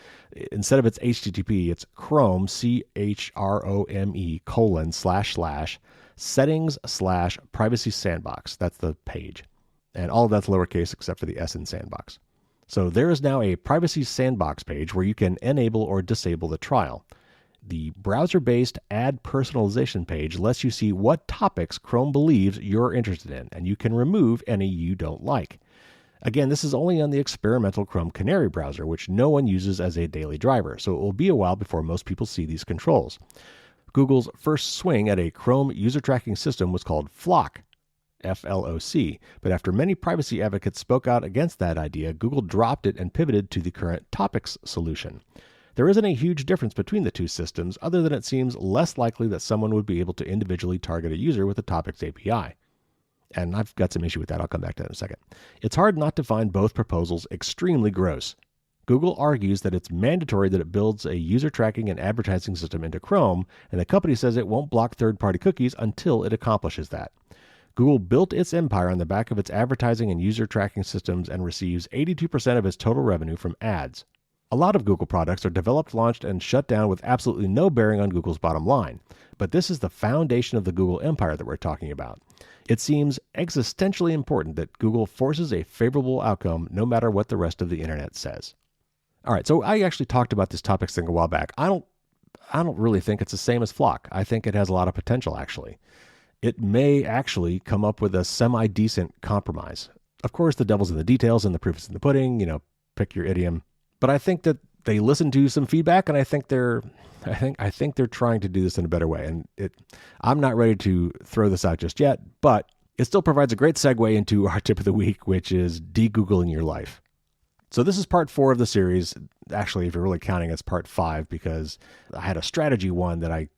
instead of its HTTP, it's Chrome, CHROME://settings/privacy sandbox. That's the page. And all of that's lowercase except for the S in sandbox. So there is now a privacy sandbox page where you can enable or disable the trial. The browser-based ad personalization page lets you see what topics Chrome believes you're interested in, and you can remove any you don't like. Again, this is only on the experimental Chrome Canary browser, which no one uses as a daily driver, so it will be a while before most people see these controls. Google's first swing at a Chrome user tracking system was called Flock, FLOC, but after many privacy advocates spoke out against that idea, Google dropped it and pivoted to the current Topics solution. There isn't a huge difference between the two systems, other than it seems less likely that someone would be able to individually target a user with the Topics API. And I've got some issue with that. I'll come back to that in a second. It's hard not to find both proposals extremely gross. Google argues that it's mandatory that it builds a user tracking and advertising system into Chrome, and the company says it won't block third-party cookies until it accomplishes that. Google built its empire on the back of its advertising and user tracking systems and receives 82% of its total revenue from ads. A lot of Google products are developed, launched, and shut down with absolutely no bearing on Google's bottom line. But this is the foundation of the Google empire that we're talking about. It seems existentially important that Google forces a favorable outcome no matter what the rest of the internet says. All right, so I actually talked about this Topics thing a while back. I don't really think it's the same as Flock. I think it has a lot of potential, actually. It may actually come up with a semi-decent compromise. Of course, the devil's in the details and the proof is in the pudding, pick your idiom. But I think that they listened to some feedback, and I think they're trying to do this in a better way. And I'm not ready to throw this out just yet, but it still provides a great segue into our tip of the week, which is de-Googling your life. So this is part 4 of the series. Actually, if you're really counting, it's part 5 because I had a strategy one that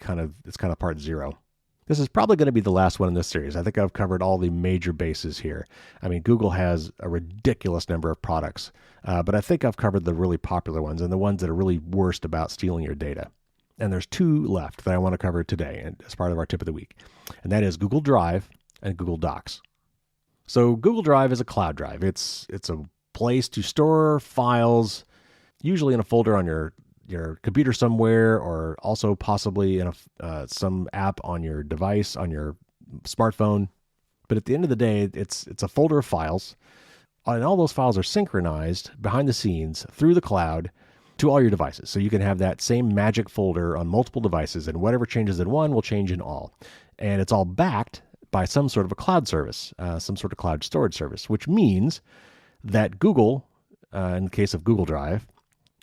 it's kind of part 0. This is probably going to be the last one in this series. I think I've covered all the major bases here. I mean, Google has a ridiculous number of products, but I think I've covered the really popular ones and the ones that are really worst about stealing your data. And there's 2 left that I want to cover today and as part of our tip of the week, and that is Google Drive and Google Docs. So Google Drive is a cloud drive. It's a place to store files, usually in a folder on your computer somewhere, or also possibly in some app on your device, on your smartphone. But at the end of the day, it's a folder of files, and all those files are synchronized behind the scenes through the cloud to all your devices. So you can have that same magic folder on multiple devices, and whatever changes in one will change in all. And it's all backed by some sort of a cloud service, some sort of cloud storage service, which means that Google, in the case of Google Drive,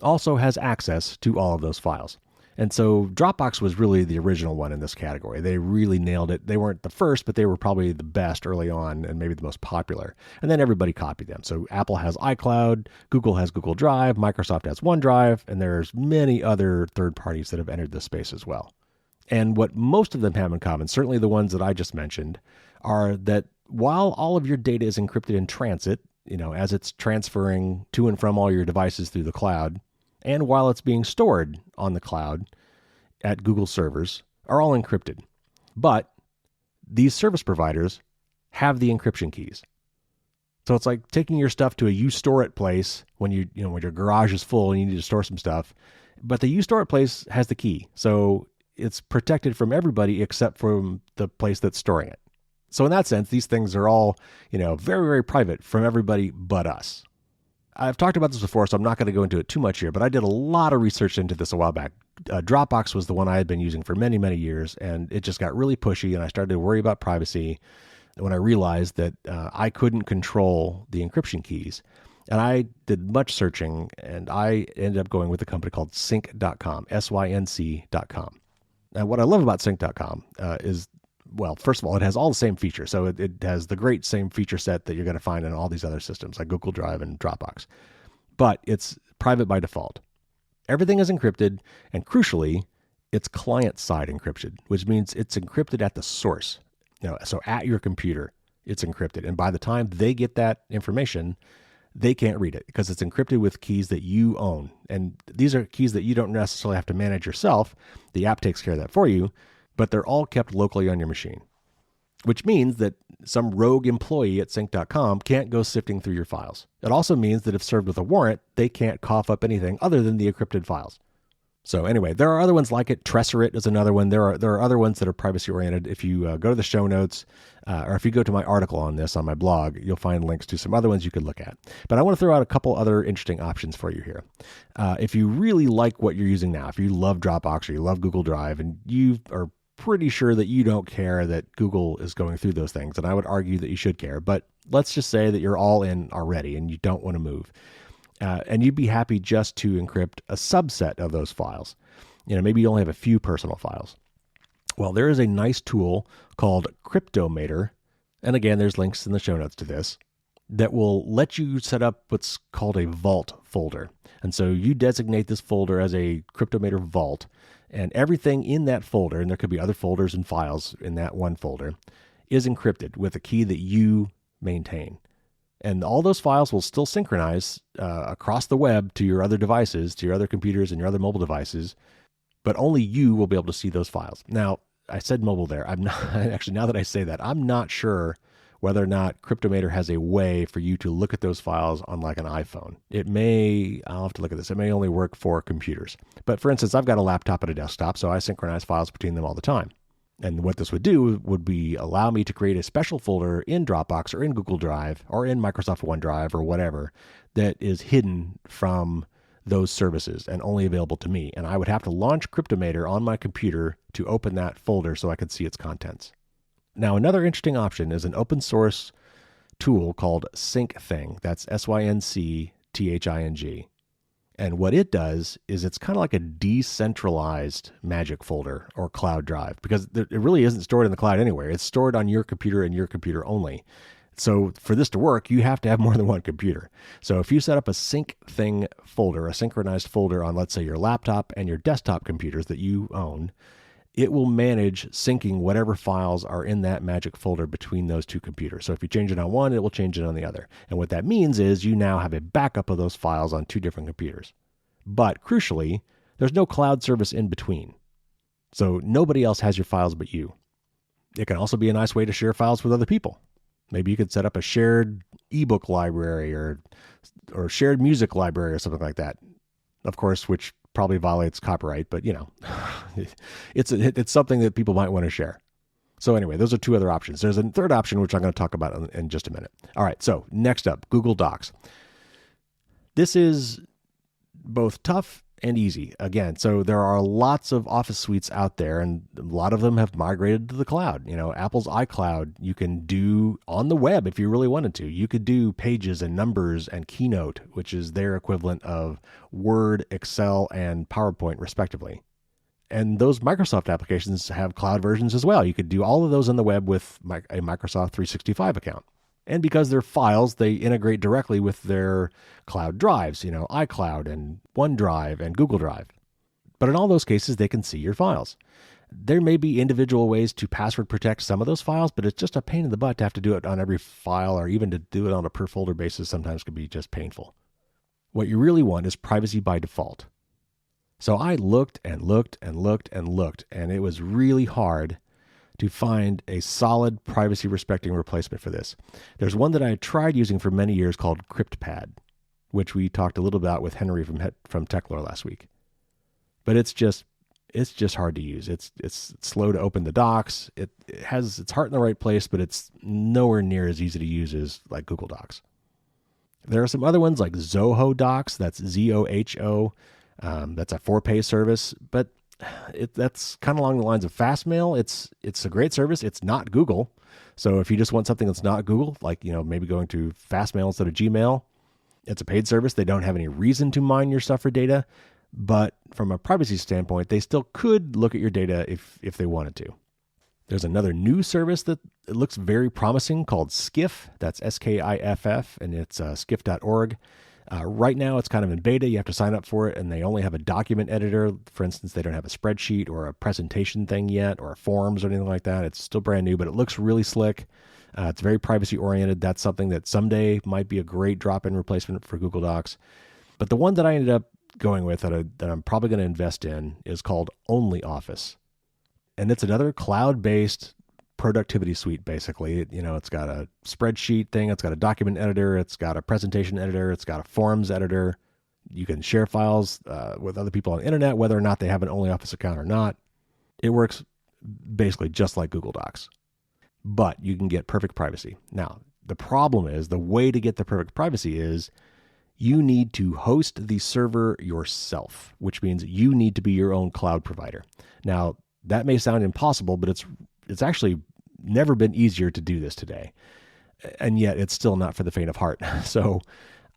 also has access to all of those files. And so Dropbox was really the original one in this category. They really nailed it. They weren't the first, but they were probably the best early on and maybe the most popular. And then everybody copied them. So Apple has iCloud, Google has Google Drive, Microsoft has OneDrive, and there's many other third parties that have entered this space as well. And what most of them have in common, certainly the ones that I just mentioned, are that while all of your data is encrypted in transit, as it's transferring to and from all your devices through the cloud, and while it's being stored on the cloud at Google servers, are all encrypted. But these service providers have the encryption keys. So it's like taking your stuff to a you store it place when when your garage is full and you need to store some stuff. But the you store it place has the key. So it's protected from everybody except from the place that's storing it. So in that sense, these things are all, very, very private from everybody but us. I've talked about this before, so I'm not going to go into it too much here, but I did a lot of research into this a while back. Dropbox was the one I had been using for many, many years, and it just got really pushy, and I started to worry about privacy when I realized that I couldn't control the encryption keys. And I did much searching, and I ended up going with a company called sync.com, sync.com. And what I love about sync.com is, well, first of all, it has all the same features. So it has the great same feature set that you're going to find in all these other systems like Google Drive and Dropbox. But it's private by default. Everything is encrypted, and crucially, it's client-side encrypted, which means it's encrypted at the source. So at your computer, it's encrypted. And by the time they get that information, they can't read it because it's encrypted with keys that you own. And these are keys that you don't necessarily have to manage yourself. The app takes care of that for you, but they're all kept locally on your machine, which means that some rogue employee at sync.com can't go sifting through your files. It also means that if served with a warrant, they can't cough up anything other than the encrypted files. So anyway, there are other ones like it. Tresorit is another one. There are other ones that are privacy oriented. If you go to the show notes, or if you go to my article on this on my blog, you'll find links to some other ones you could look at. But I want to throw out a couple other interesting options for you here. If you really like what you're using now, if you love Dropbox or you love Google Drive, and you are pretty sure that you don't care that Google is going through those things, and I would argue that you should care, but let's just say that you're all in already and you don't want to move. And you'd be happy just to encrypt a subset of those files. Maybe you only have a few personal files. Well, there is a nice tool called Cryptomator, and again, there's links in the show notes to this, that will let you set up what's called a vault folder. And so you designate this folder as a Cryptomator vault, and everything in that folder, and there could be other folders and files in that one folder, is encrypted with a key that you maintain. And all those files will still synchronize across the web to your other devices, to your other computers and your other mobile devices, but only you will be able to see those files. Now, I said mobile there. I'm not actually, now that I say that, I'm not sure whether or not Cryptomator has a way for you to look at those files on like an iPhone. I'll have to look at this. It may only work for computers. But for instance, I've got a laptop and a desktop, so I synchronize files between them all the time. And what this would do would be allow me to create a special folder in Dropbox or in Google Drive or in Microsoft OneDrive or whatever that is hidden from those services and only available to me. And I would have to launch Cryptomator on my computer to open that folder so I could see its contents. Now, another interesting option is an open source tool called SyncThing. That's SYNCTHING. And what it does is it's kind of like a decentralized magic folder or cloud drive, because it really isn't stored in the cloud anywhere. It's stored on your computer and your computer only. So for this to work, you have to have more than one computer. So if you set up a SyncThing folder, a synchronized folder on, let's say, your laptop and your desktop computers that you own, it will manage syncing whatever files are in that magic folder between those two computers. So if you change it on one, it will change it on the other. And what that means is you now have a backup of those files on two different computers. But crucially, there's no cloud service in between. So nobody else has your files but you. It can also be a nice way to share files with other people. Maybe you could set up a shared ebook library or shared music library or something like that. Of course, which probably violates copyright, but it's something that people might want to share. So anyway, those are two other options. There's a third option, which I'm going to talk about in just a minute. All right, so next up, Google Docs. This is both tough and easy. Again, so there are lots of Office suites out there, and a lot of them have migrated to the cloud. Apple's iCloud, you can do on the web if you really wanted to. You could do Pages and Numbers and Keynote, which is their equivalent of Word, Excel, and PowerPoint, respectively. And those Microsoft applications have cloud versions as well. You could do all of those on the web with a Microsoft 365 account. And because they're files, they integrate directly with their cloud drives, iCloud and OneDrive and Google Drive. But in all those cases, they can see your files. There may be individual ways to password protect some of those files, but it's just a pain in the butt to have to do it on every file, or even to do it on a per folder basis sometimes can be just painful. What you really want is privacy by default. So I looked and looked and looked and looked, and it was really hard to find a solid privacy-respecting replacement for this. There's one that I tried using for many years called CryptPad, which we talked a little about with Henry from TechLore last week. But it's just hard to use. It's slow to open the docs. It has its heart in the right place, but it's nowhere near as easy to use as like Google Docs. There are some other ones like Zoho Docs. That's Zoho. That's a for-pay service, but that's kind of along the lines of Fastmail. It's a great service. It's not Google. So if you just want something that's not Google, like, maybe going to Fastmail instead of Gmail, it's a paid service. They don't have any reason to mine your stuff for data, but from a privacy standpoint, they still could look at your data if they wanted to. There's another new service that it looks very promising called Skiff. That's Skiff, and it's skiff.org. Right now, it's kind of in beta. You have to sign up for it, and they only have a document editor. For instance, they don't have a spreadsheet or a presentation thing yet, or forms or anything like that. It's still brand new, but it looks really slick. It's very privacy-oriented. That's something that someday might be a great drop-in replacement for Google Docs. But the one that I ended up going with that I'm probably going to invest in is called OnlyOffice. And it's another cloud-based productivity suite, basically. It's got a spreadsheet thing, it's got a document editor, it's got a presentation editor, it's got a forms editor. You can share files with other people on the internet, whether or not they have an OnlyOffice account or not. It works basically just like Google Docs, but you can get perfect privacy. Now, the problem is, the way to get the perfect privacy is you need to host the server yourself, which means you need to be your own cloud provider. Now, that may sound impossible, but it's actually never been easier to do this today. And yet it's still not for the faint of heart. So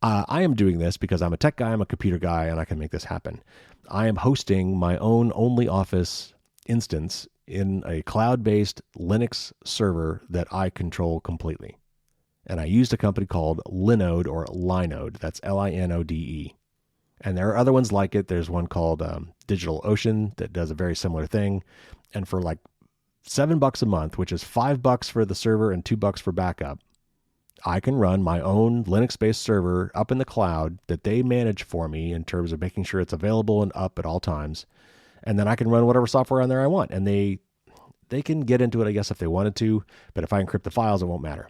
I am doing this because I'm a tech guy, I'm a computer guy, and I can make this happen. I am hosting my own OnlyOffice instance in a cloud-based Linux server that I control completely. And I used a company called Linode or Linode. That's Linode. And there are other ones like it. There's one called DigitalOcean that does a very similar thing. And for like $7 a month, which is $5 for the server and $2 for backup, I can run my own Linux-based server up in the cloud that they manage for me in terms of making sure it's available and up at all times. And then I can run whatever software on there I want. And they can get into it, I guess, if they wanted to. But if I encrypt the files, it won't matter.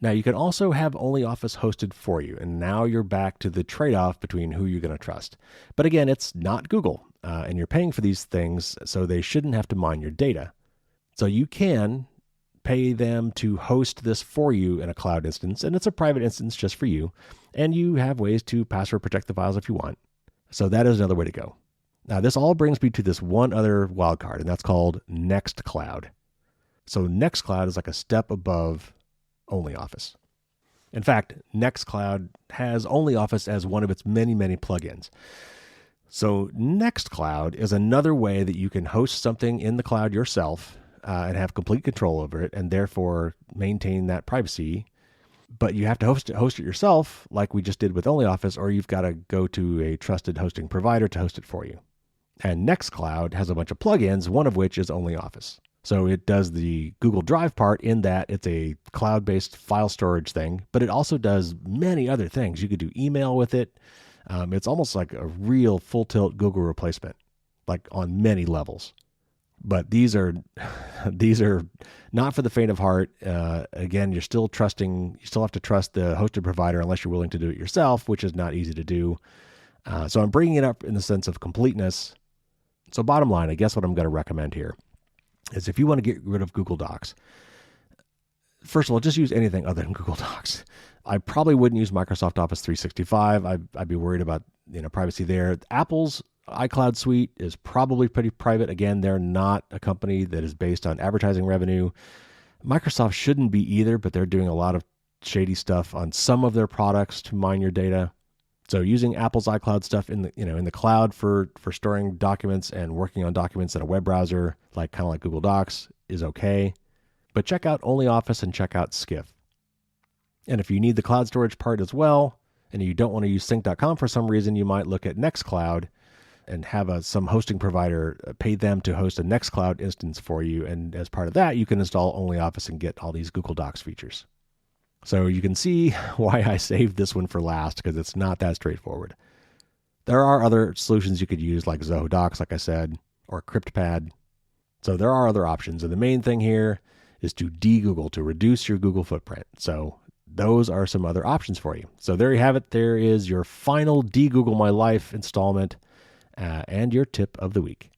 Now, you can also have OnlyOffice hosted for you, and now you're back to the trade-off between who you're going to trust. But again, it's not Google, and you're paying for these things, so they shouldn't have to mine your data. So you can pay them to host this for you in a cloud instance, and it's a private instance just for you, and you have ways to password protect the files if you want. So that is another way to go. Now, this all brings me to this one other wildcard, and that's called Nextcloud. So Nextcloud is like a step above OnlyOffice. In fact, Nextcloud has OnlyOffice as one of its many, many plugins. So Nextcloud is another way that you can host something in the cloud yourself and have complete control over it, and therefore maintain that privacy. But you have to host it yourself, like we just did with OnlyOffice, or you've got to go to a trusted hosting provider to host it for you. And Nextcloud has a bunch of plugins, one of which is OnlyOffice. So it does the Google Drive part in that it's a cloud-based file storage thing, but it also does many other things. You could do email with it. It's almost like a real full-tilt Google replacement, like on many levels. But these are not for the faint of heart. Again, you still have to trust the hosted provider unless you're willing to do it yourself, which is not easy to do. So I'm bringing it up in the sense of completeness. So bottom line, I guess what I'm going to recommend here is if you want to get rid of Google Docs, first of all, just use anything other than Google Docs. I probably wouldn't use Microsoft Office 365. I'd be worried about privacy there. Apple's iCloud suite is probably pretty private. Again, they're not a company that is based on advertising revenue. Microsoft shouldn't be either, but they're doing a lot of shady stuff on some of their products to mine your data. So using Apple's iCloud stuff in the cloud for storing documents and working on documents in a web browser, kind of like Google Docs, is okay. But check out OnlyOffice and check out Skiff. And if you need the cloud storage part as well, and you don't want to use sync.com for some reason, you might look at Nextcloud and have some hosting provider pay them to host a Nextcloud instance for you. And as part of that, you can install OnlyOffice and get all these Google Docs features. So you can see why I saved this one for last, because it's not that straightforward. There are other solutions you could use, like Zoho Docs, like I said, or CryptPad. So there are other options. And the main thing here is to de-Google, to reduce your Google footprint. So those are some other options for you. So there you have it. There is your final de-Google My Life installment and your tip of the week.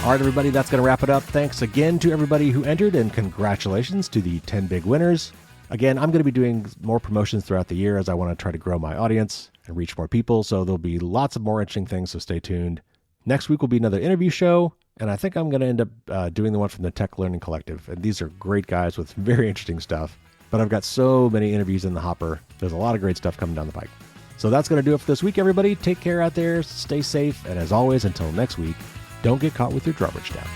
All right, everybody, that's going to wrap it up. Thanks again to everybody who entered, and congratulations to the 10 big winners. Again, I'm going to be doing more promotions throughout the year as I want to try to grow my audience and reach more people. So there'll be lots of more interesting things, so stay tuned. Next week will be another interview show, and I think I'm going to end up doing the one from the Tech Learning Collective. And these are great guys with very interesting stuff. But I've got so many interviews in the hopper. There's a lot of great stuff coming down the pike. So that's going to do it for this week, everybody. Take care out there, stay safe, and as always, until next week, don't get caught with your drawbridge down.